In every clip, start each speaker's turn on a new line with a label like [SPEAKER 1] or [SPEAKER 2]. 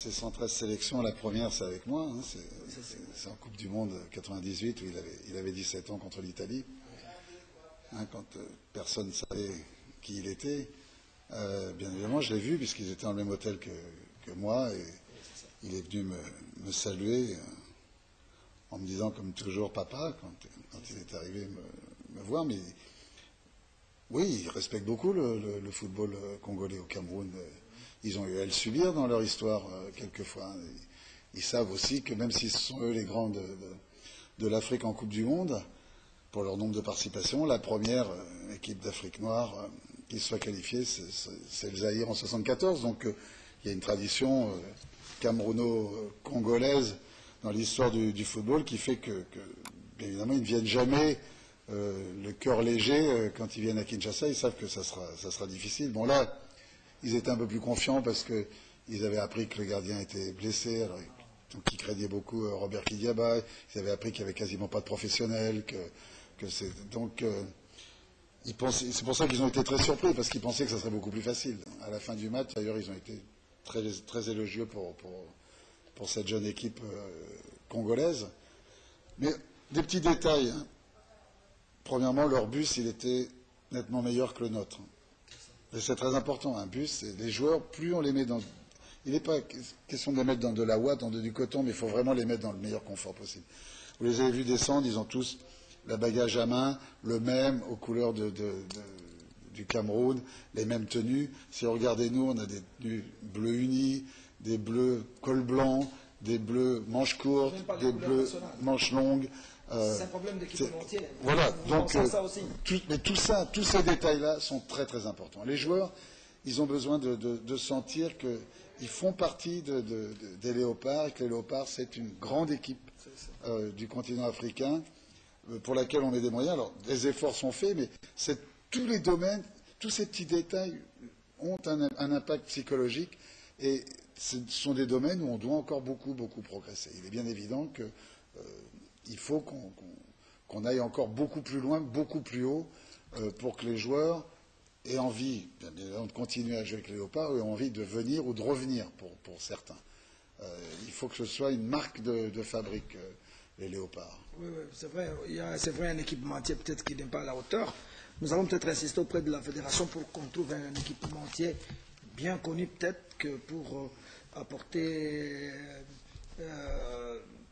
[SPEAKER 1] Ces 113 sélections, la première, c'est avec moi. Hein, c'est en Coupe du Monde 98 où il avait 17 ans contre l'Italie. Hein, quand personne ne savait qui il était. Bien évidemment, je l'ai vu puisqu'ils étaient dans le même hôtel que moi et il est venu me saluer en me disant comme toujours papa quand il est arrivé me voir. Mais oui, il respecte beaucoup le football congolais au Cameroun. Ils ont eu à le subir dans leur histoire quelquefois. Ils savent aussi que même si ce sont eux les grands de l'Afrique en Coupe du Monde, pour leur nombre de participations, la première équipe d'Afrique noire qui soit qualifiée, c'est le Zaïre en 74. Donc il y a une tradition camerouno-congolaise dans l'histoire du football qui fait que, bien évidemment, ils ne viennent jamais le cœur léger quand ils viennent à Kinshasa. Ils savent que ça sera difficile. Bon là, ils étaient un peu plus confiants parce qu'ils avaient appris que le gardien était blessé, alors, donc ils craignaient beaucoup Robert Kidiaba. Ils avaient appris qu'il n'y avait quasiment pas de professionnels, donc c'est pour ça qu'ils ont été très surpris parce qu'ils pensaient que ça serait beaucoup plus facile. À la fin du match, d'ailleurs, ils ont été très, très élogieux pour cette jeune équipe congolaise. Mais des petits détails. Hein. Premièrement, leur bus, il était nettement meilleur que le nôtre. Et c'est très important. Un bus, les joueurs, plus on les met dans... Il n'est pas question de les mettre dans de la ouate, dans du coton, mais il faut vraiment les mettre dans le meilleur confort possible. Vous les avez vus descendre, ils ont tous le bagage à main, le même, aux couleurs du Cameroun, les mêmes tenues. Si vous regardez nous, on a des tenues bleu unis, des bleus col blanc, des bleus manches courtes, des bleus manches longues.
[SPEAKER 2] C'est un problème d'équipementier.
[SPEAKER 1] Voilà, donc
[SPEAKER 2] ça aussi.
[SPEAKER 1] mais tous ces détails-là sont très très importants. Les joueurs, ils ont besoin de sentir qu'ils font partie des Léopards et que les Léopards, c'est une grande équipe du continent africain pour laquelle on met des moyens. Alors, des efforts sont faits, mais tous les domaines, tous ces petits détails ont un impact psychologique et ce sont des domaines où on doit encore beaucoup, beaucoup progresser. Il est bien évident que il faut qu'on aille encore beaucoup plus loin, beaucoup plus haut, pour que les joueurs aient envie, bien évidemment, de continuer à jouer avec les Léopards, aient envie de venir ou de revenir pour certains. Il faut que ce soit une marque de fabrique, les Léopards.
[SPEAKER 2] Oui, c'est vrai. C'est vrai, un équipementier peut-être qui n'est pas à la hauteur. Nous allons peut-être insister auprès de la fédération pour qu'on trouve un équipementier bien connu peut-être que pour apporter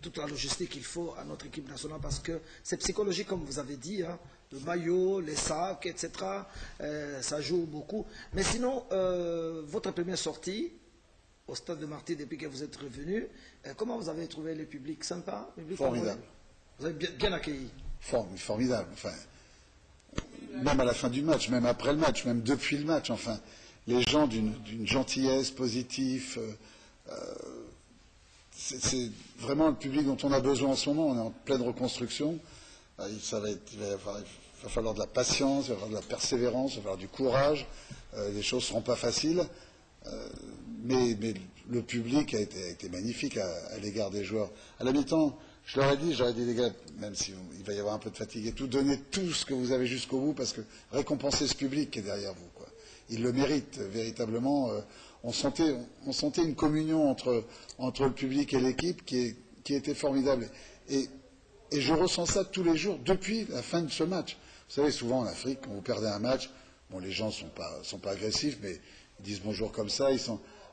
[SPEAKER 2] toute la logistique qu'il faut à notre équipe nationale parce que c'est psychologique comme vous avez dit, hein, le maillot, les sacs, etc. Ça joue beaucoup. Mais sinon, votre première sortie au stade de Marty depuis que vous êtes revenu, comment vous avez trouvé le public? Sympa? Le public
[SPEAKER 1] formidable.
[SPEAKER 2] Vous avez bien accueilli?
[SPEAKER 1] Formidable. Enfin, même à la fin du match, même après le match, même depuis le match, enfin, les gens d'une gentillesse positive. C'est vraiment le public dont on a besoin en ce moment. On est en pleine reconstruction. Il va falloir de la patience, il va falloir de la persévérance, il va falloir du courage. Les choses ne seront pas faciles. Mais le public a été magnifique à l'égard des joueurs. À la mi-temps, j'aurais dit les gars, même s'il va y avoir un peu de fatigue et tout, donnez tout ce que vous avez jusqu'au bout parce que récompensez ce public qui est derrière vous, quoi. Il le mérite véritablement. On sentait une communion entre le public et l'équipe qui était formidable. Et je ressens ça tous les jours depuis la fin de ce match. Vous savez, souvent en Afrique, quand vous perdez un match, bon, les gens sont pas agressifs, mais ils disent bonjour comme ça.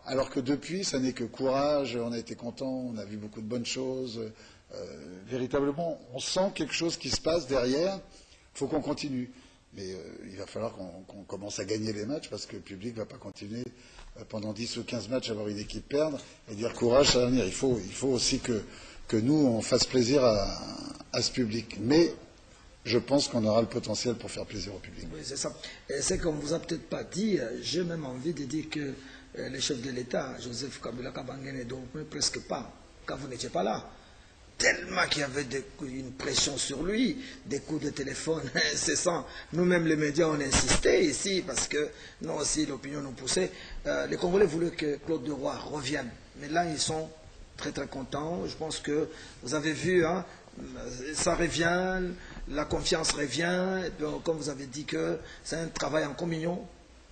[SPEAKER 1] Alors que depuis, ça n'est que courage. On a été contents, on a vu beaucoup de bonnes choses. Véritablement, on sent quelque chose qui se passe derrière. Il faut qu'on continue. Mais il va falloir qu'on commence à gagner les matchs parce que le public ne va pas continuer pendant 10 ou 15 matchs à avoir une équipe perdre et dire courage, ça va venir. Il faut aussi que nous, on fasse plaisir à ce public. Mais je pense qu'on aura le potentiel pour faire plaisir au public.
[SPEAKER 2] Oui, c'est ça. Et c'est qu'on ne vous a peut-être pas dit, j'ai même envie de dire que le chef de l'État, Joseph Kabila Kabange, ne dormait presque pas quand vous n'étiez pas là. Tellement qu'il y avait une pression sur lui, des coups de téléphone incessants. Nous-mêmes, les médias, on insistait ici parce que nous aussi, l'opinion nous poussait. Les Congolais voulaient que Claude Leroy revienne. Mais là, ils sont très très contents. Je pense que vous avez vu, hein, ça revient, la confiance revient. Et puis, comme vous avez dit que c'est un travail en communion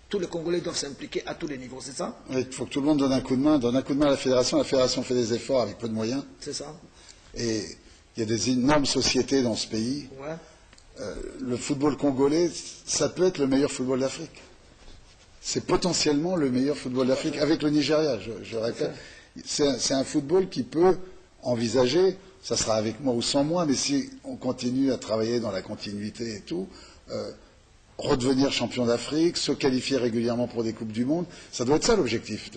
[SPEAKER 2] tous les Congolais doivent s'impliquer à tous les niveaux, c'est ça?
[SPEAKER 1] Oui, il faut que tout le monde donne un coup de main. Donne un coup de main à la fédération fait des efforts avec peu de moyens.
[SPEAKER 2] C'est ça.
[SPEAKER 1] Et il y a des énormes sociétés dans ce pays.
[SPEAKER 2] Ouais.
[SPEAKER 1] Le football congolais, ça peut être le meilleur football d'Afrique. C'est potentiellement le meilleur football d'Afrique avec le Nigeria, je répète. C'est un football qui peut envisager, ça sera avec moi ou sans moi, mais si on continue à travailler dans la continuité et tout, redevenir champion d'Afrique, se qualifier régulièrement pour des Coupes du Monde, ça doit être ça l'objectif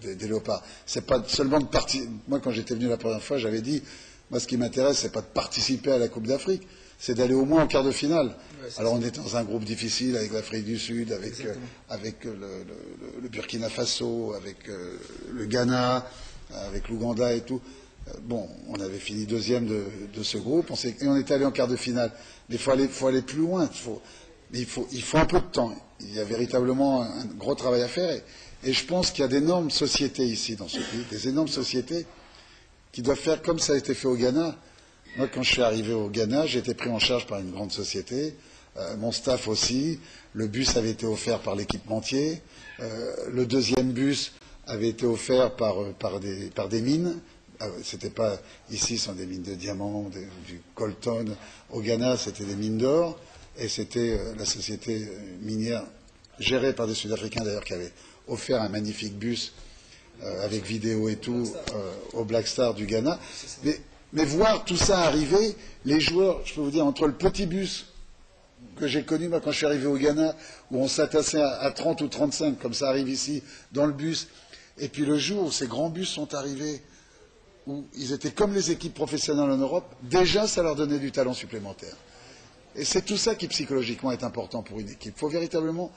[SPEAKER 1] des Léopards. C'est pas seulement de participer. Moi, quand j'étais venu la première fois, j'avais dit, moi, ce qui m'intéresse, c'est pas de participer à la Coupe d'Afrique, c'est d'aller au moins en quart de finale. Ouais, alors on est dans un groupe difficile avec l'Afrique du Sud, avec le Burkina Faso, avec le Ghana, avec l'Ouganda et tout. Bon, on avait fini deuxième de ce groupe, et on est allé en quart de finale. Mais il faut aller plus loin. Il faut un peu de temps. Il y a véritablement un gros travail à faire. Et je pense qu'il y a d'énormes sociétés ici dans ce pays, des énormes sociétés qui doivent faire comme ça a été fait au Ghana. Moi, quand je suis arrivé au Ghana, j'ai été pris en charge par une grande société, mon staff aussi. Le bus avait été offert par l'équipementier. Le deuxième bus avait été offert par des mines. C'était pas ici, ce sont des mines de diamants, du coltan. Au Ghana, c'était des mines d'or, et c'était la société minière gérée par des Sud-Africains d'ailleurs qui avait offert un magnifique bus avec vidéo et tout au Black Star du Ghana. Mais voir tout ça arriver, les joueurs, je peux vous dire, entre le petit bus que j'ai connu, moi, quand je suis arrivé au Ghana, où on s'attassait à 30 ou 35, comme ça arrive ici, dans le bus, et puis le jour où ces grands bus sont arrivés, où ils étaient comme les équipes professionnelles en Europe, déjà, ça leur donnait du talent supplémentaire. Et c'est tout ça qui, psychologiquement, est important pour une équipe. Il faut véritablement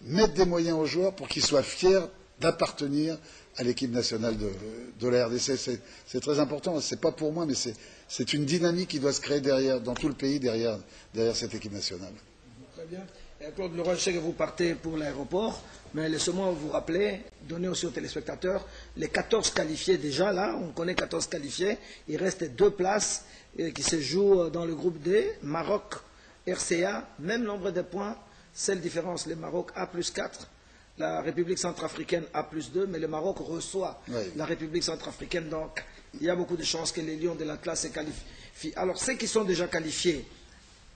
[SPEAKER 1] mettre des moyens aux joueurs pour qu'ils soient fiers d'appartenir à l'équipe nationale de la RDC. C'est très important. Ce n'est pas pour moi, mais c'est une dynamique qui doit se créer dans tout le pays derrière cette équipe nationale.
[SPEAKER 2] Très bien. Claude Leroy, je sais que vous partez pour l'aéroport, mais laissez-moi vous rappeler, donner aussi aux téléspectateurs, les 14 qualifiés déjà, là, on connaît 14 qualifiés, il reste 2 places qui se jouent dans le groupe D, Maroc, RCA, même nombre de points, seule différence, le Maroc a plus 4, la République centrafricaine a plus 2, mais le Maroc reçoit la République centrafricaine, donc il y a beaucoup de chances que les Lions de la classe se qualifient. Alors, ceux qui sont déjà qualifiés,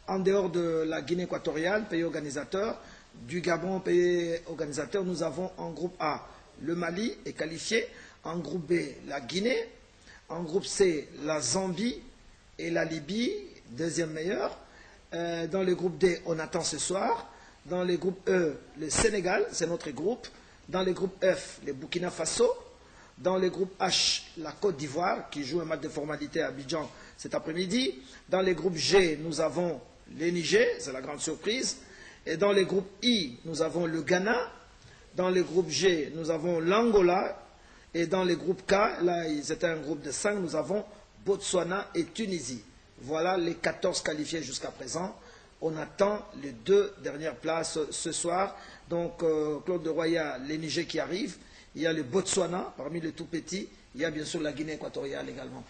[SPEAKER 2] en dehors de la Guinée équatoriale, pays organisateur, du Gabon, pays organisateur, nous avons en groupe A, le Mali est qualifié, en groupe B, la Guinée, en groupe C, la Zambie et la Libye, deuxième meilleur. Dans le groupe D, on attend ce soir. Dans le groupe E, le Sénégal, c'est notre groupe. Dans le groupe F, le Burkina Faso. Dans le groupe H, la Côte d'Ivoire, qui joue un match de formalité à Abidjan cet après-midi. Dans le groupe G, nous avons le Niger, c'est la grande surprise. Et dans le groupe I, nous avons le Ghana. Dans le groupe G, nous avons l'Angola. Et dans le groupe K, là, c'était un groupe de 5, nous avons Botswana et Tunisie. Voilà les 14 qualifiés jusqu'à présent. On attend les 2 dernières places ce soir. Donc, Claude Leroy, il y a les Niger qui arrivent. Il y a le Botswana, parmi les tout petits. Il y a bien sûr la Guinée équatoriale également.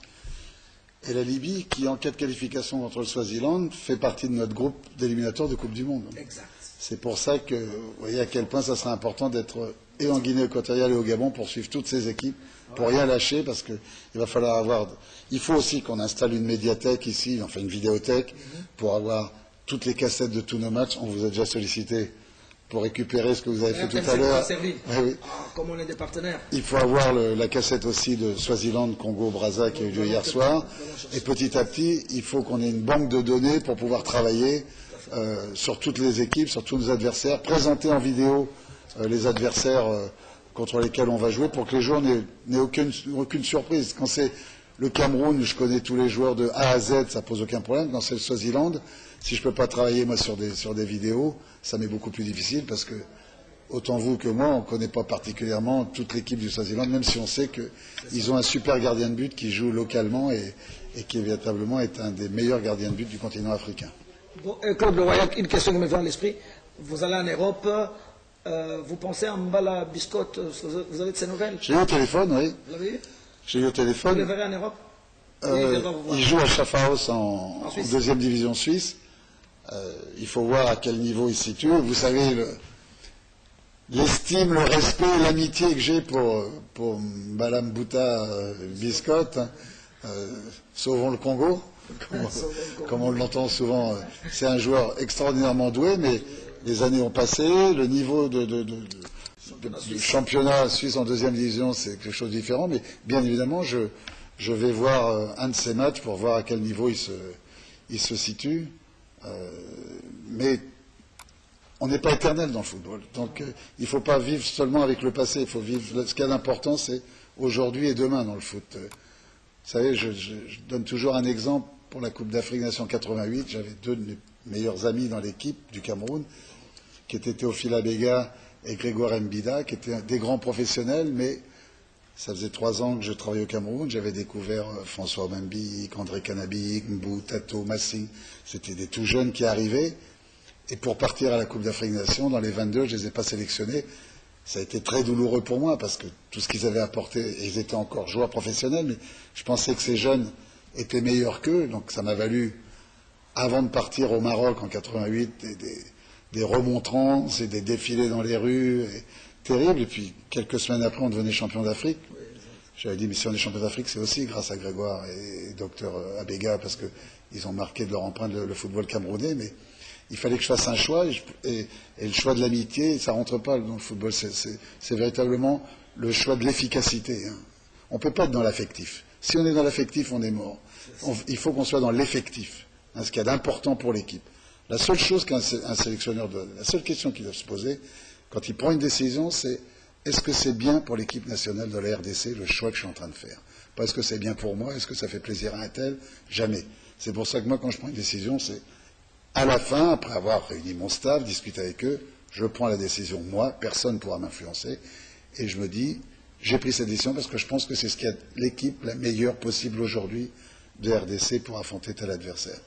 [SPEAKER 1] Et la Libye, qui en cas de qualification contre le Swaziland, fait partie de notre groupe d'éliminateurs de Coupe du Monde.
[SPEAKER 2] Exact.
[SPEAKER 1] C'est pour ça que vous voyez à quel point ça sera important d'être et en Guinée équatoriale et au Gabon pour suivre toutes ces équipes, pour rien lâcher, parce qu'il va falloir avoir... Il faut aussi qu'on installe une médiathèque ici, enfin une vidéothèque, pour avoir toutes les cassettes de tous nos matchs. On vous a déjà sollicité pour récupérer ce que vous avez fait tout à l'heure.
[SPEAKER 2] Oui. Comme on est des partenaires.
[SPEAKER 1] Il faut avoir la cassette aussi de Swaziland, Congo, Brazza qui a eu lieu hier soir. Et petit à petit, il faut qu'on ait une banque de données pour pouvoir travailler sur toutes les équipes, sur tous nos adversaires, présenter en vidéo les adversaires contre lesquels on va jouer pour que les joueurs n'aient aucune surprise. Quand c'est le Cameroun, je connais tous les joueurs de A à Z, ça pose aucun problème. Quand c'est le Swaziland, si je ne peux pas travailler moi sur des vidéos, ça m'est beaucoup plus difficile parce que autant vous que moi, on ne connaît pas particulièrement toute l'équipe du Swaziland, même si on sait qu'ils ont un super gardien de but qui joue localement et qui véritablement est un des meilleurs gardiens de but du continent africain.
[SPEAKER 2] Bon, Claude Leroy, une question qui me vient à l'esprit. Vous allez en Europe, vous pensez à Mbala Biscotte, vous avez de ces nouvelles?
[SPEAKER 1] J'ai eu au téléphone, oui.
[SPEAKER 2] Vous l'avez eu?
[SPEAKER 1] J'ai eu au téléphone.
[SPEAKER 2] Vous le verrez en Europe?
[SPEAKER 1] Il joue à Schaffhaus en deuxième division suisse. Il faut voir à quel niveau il se situe. Vous savez, l'estime, le respect et l'amitié que j'ai pour Madame Bouta Biscotte, sauvons le Congo, comme on l'entend souvent. C'est un joueur extraordinairement doué, mais les années ont passé, le niveau du championnat suisse en deuxième division, c'est quelque chose de différent, mais bien évidemment, je vais voir un de ces matchs pour voir à quel niveau il se situe. Mais on n'est pas éternel dans le football. Donc il ne faut pas vivre seulement avec le passé. Il faut vivre. Ce qui est important, c'est aujourd'hui et demain dans le foot. Vous savez, je donne toujours un exemple pour la Coupe d'Afrique Nation 88. J'avais deux de mes meilleurs amis dans l'équipe du Cameroun, qui étaient Théophile Abega et Grégoire Mbida, qui étaient des grands professionnels, mais ça faisait 3 ans que je travaillais au Cameroun. J'avais découvert François Bambik, André Canabi, Mbou, Tato, Massing. C'était des tout jeunes qui arrivaient. Et pour partir à la Coupe d'Afrique Nation, dans les 22, je ne les ai pas sélectionnés. Ça a été très douloureux pour moi parce que tout ce qu'ils avaient apporté, et ils étaient encore joueurs professionnels, mais je pensais que ces jeunes étaient meilleurs qu'eux. Donc ça m'a valu, avant de partir au Maroc en 88, des remontrances et des défilés dans les rues. Terrible. Et puis, quelques semaines après, on devenait champion d'Afrique. J'avais dit, mais si on est champion d'Afrique, c'est aussi grâce à Grégoire et docteur Abega, parce qu'ils ont marqué de leur empreinte le football camerounais. Mais il fallait que je fasse un choix, et le choix de l'amitié, ça ne rentre pas dans le football. C'est véritablement le choix de l'efficacité. Hein. On ne peut pas être dans l'affectif. Si on est dans l'affectif, on est mort. Il faut qu'on soit dans l'effectif, hein, ce qu'il y a d'important pour l'équipe. La seule chose qu'un sélectionneur doit, la seule question qu'il doit se poser, quand il prend une décision, c'est est-ce que c'est bien pour l'équipe nationale de la RDC le choix que je suis en train de faire? Pas est-ce que c'est bien pour moi, est-ce que ça fait plaisir à un tel? Jamais. C'est pour ça que moi, quand je prends une décision, c'est à la fin, après avoir réuni mon staff, discuté avec eux, je prends la décision, moi, personne ne pourra m'influencer, et je me dis, j'ai pris cette décision parce que je pense que c'est ce qui a l'équipe la meilleure possible aujourd'hui de RDC pour affronter tel adversaire.